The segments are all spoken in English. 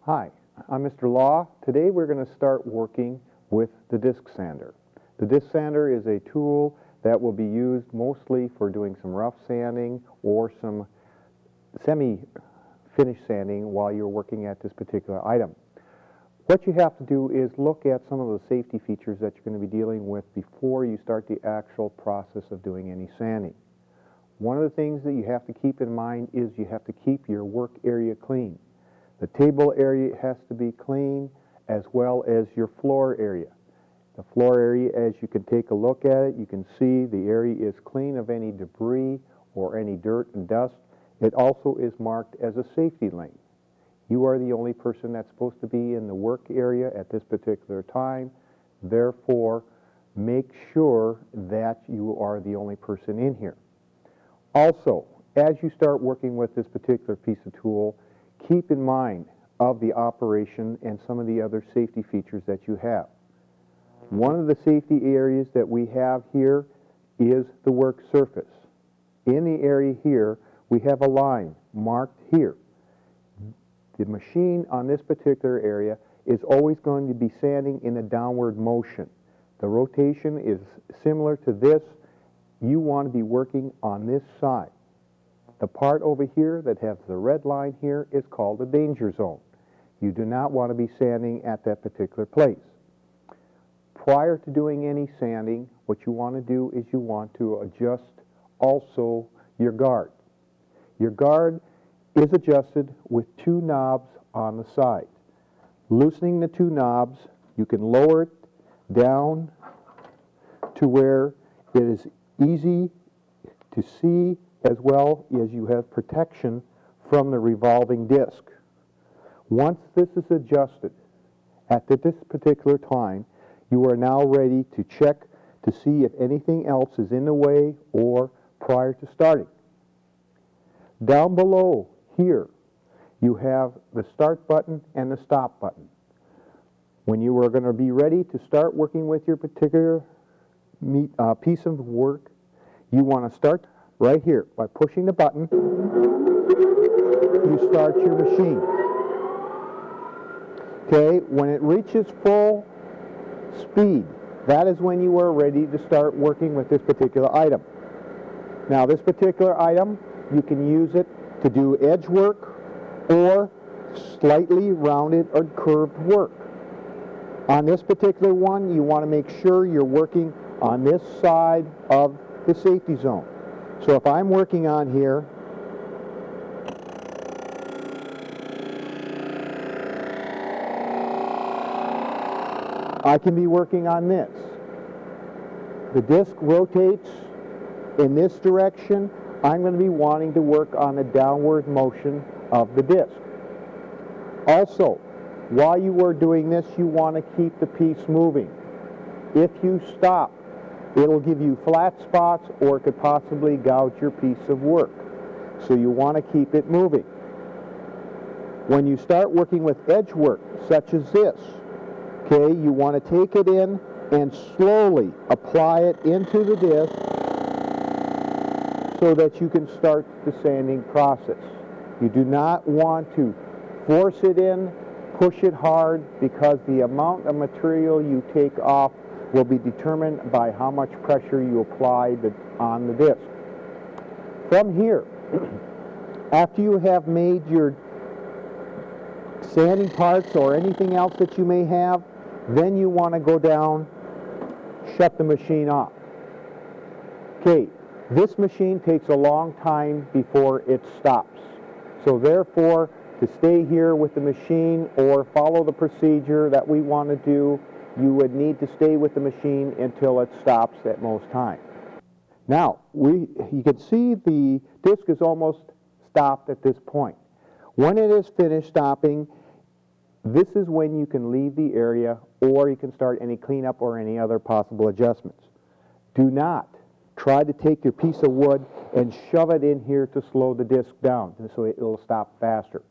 Hi, I'm Mr. Law. Today we're going to start working with the DiskSander. The DiskSander is a tool that will be used mostly for doing some rough sanding or some semi-finish sanding while you're working at this particular item. What you have to do is look at some of the safety features that you're going to be dealing with before you start the actual process of doing any sanding. One of the things that you have to keep in mind is you have to keep your work area clean. The table area has to be clean, as well as your floor area. The floor area, as you can take a look at it, you can see the area is clean of any debris or any dirt and dust. It also is marked as a safety lane. You are the only person that's supposed to be in the work area at this particular time. Therefore, make sure that you are the only person in here. Also, as you start working with this particular piece of tool, keep in mind of the operation and some of the other safety features that you have. One of the safety areas that we have here is the work surface. In the area here, we have a line marked here. The machine on this particular area is always going to be sanding in a downward motion. The rotation is similar to this. You want to be working on this side. The part over here that has the red line here is called the danger zone. You do not want to be sanding at that particular place. Prior to doing any sanding, what you want to do is you want to adjust also your guard. Your guard is adjusted with two knobs on the side. Loosening the two knobs, you can lower it down to where it is easy to see, as well as you have protection from the revolving disc. Once this is adjusted, at this particular time, you are now ready to check to see if anything else is in the way or prior to starting. Down below here, you have the start button and the stop button. When you are going to be ready to start working with your particular piece of work, you want to start right here. By pushing the button, you start your machine. Okay, when it reaches full speed, that is when you are ready to start working with this particular item. Now, this particular item, you can use it to do edge work or slightly rounded or curved work. On this particular one, you want to make sure you're working on this side of the safety zone. So if I'm working on here, I can be working on this. The disc rotates in this direction. I'm going to be wanting to work on the downward motion of the disc. Also, while you are doing this, you want to keep the piece moving. If you stop, it'll give you flat spots or it could possibly gouge your piece of work. So you want to keep it moving. When you start working with edge work, such as this, okay, you want to take it in and slowly apply it into the disc so that you can start the sanding process. You do not want to force it in, push it hard, because the amount of material you take off will be determined by how much pressure you apply on the disc. From here, after you have made your sanding parts or anything else that you may have, then you want to go down, shut the machine off. Okay, this machine takes a long time before it stops. So therefore, to stay here with the machine or follow the procedure that we want to do, you would need to stay with the machine until it stops at most time. Now, you can see the disc is almost stopped at this point. When it is finished stopping, this is when you can leave the area or you can start any cleanup or any other possible adjustments. Do not try to take your piece of wood and shove it in here to slow the disc down so it'll stop faster.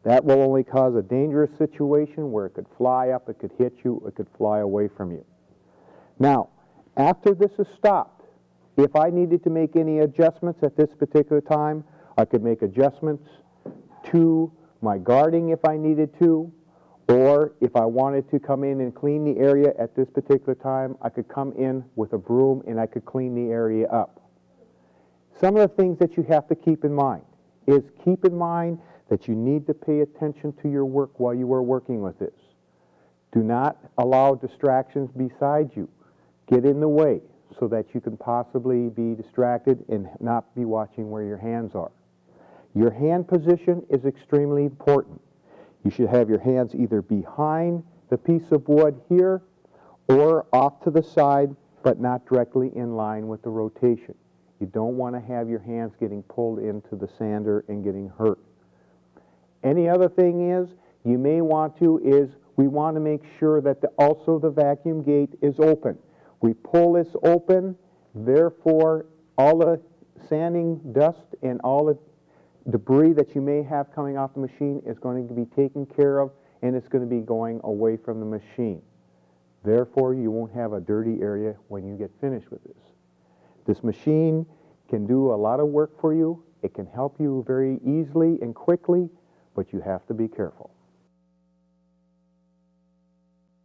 That will only cause a dangerous situation where it could fly up, it could hit you, it could fly away from you. Now, after this is stopped, if I needed to make any adjustments at this particular time, I could make adjustments to my guarding if I needed to. Or if I wanted to come in and clean the area at this particular time, I could come in with a broom and I could clean the area up. Some of the things that you have to keep in mind is keep in mind that you need to pay attention to your work while you are working with this. Do not allow distractions beside you. Get in the way so that you can possibly be distracted and not be watching where your hands are. Your hand position is extremely important. You should have your hands either behind the piece of wood here or off to the side, but not directly in line with the rotation. You don't want to have your hands getting pulled into the sander and getting hurt. Any other thing is, you may want to, we want to make sure that also the vacuum gate is open. We pull this open, therefore all the sanding dust and all the debris that you may have coming off the machine is going to be taken care of, and it's going to be going away from the machine. Therefore, you won't have a dirty area when you get finished with this. This machine can do a lot of work for you. It can help you very easily and quickly, but you have to be careful.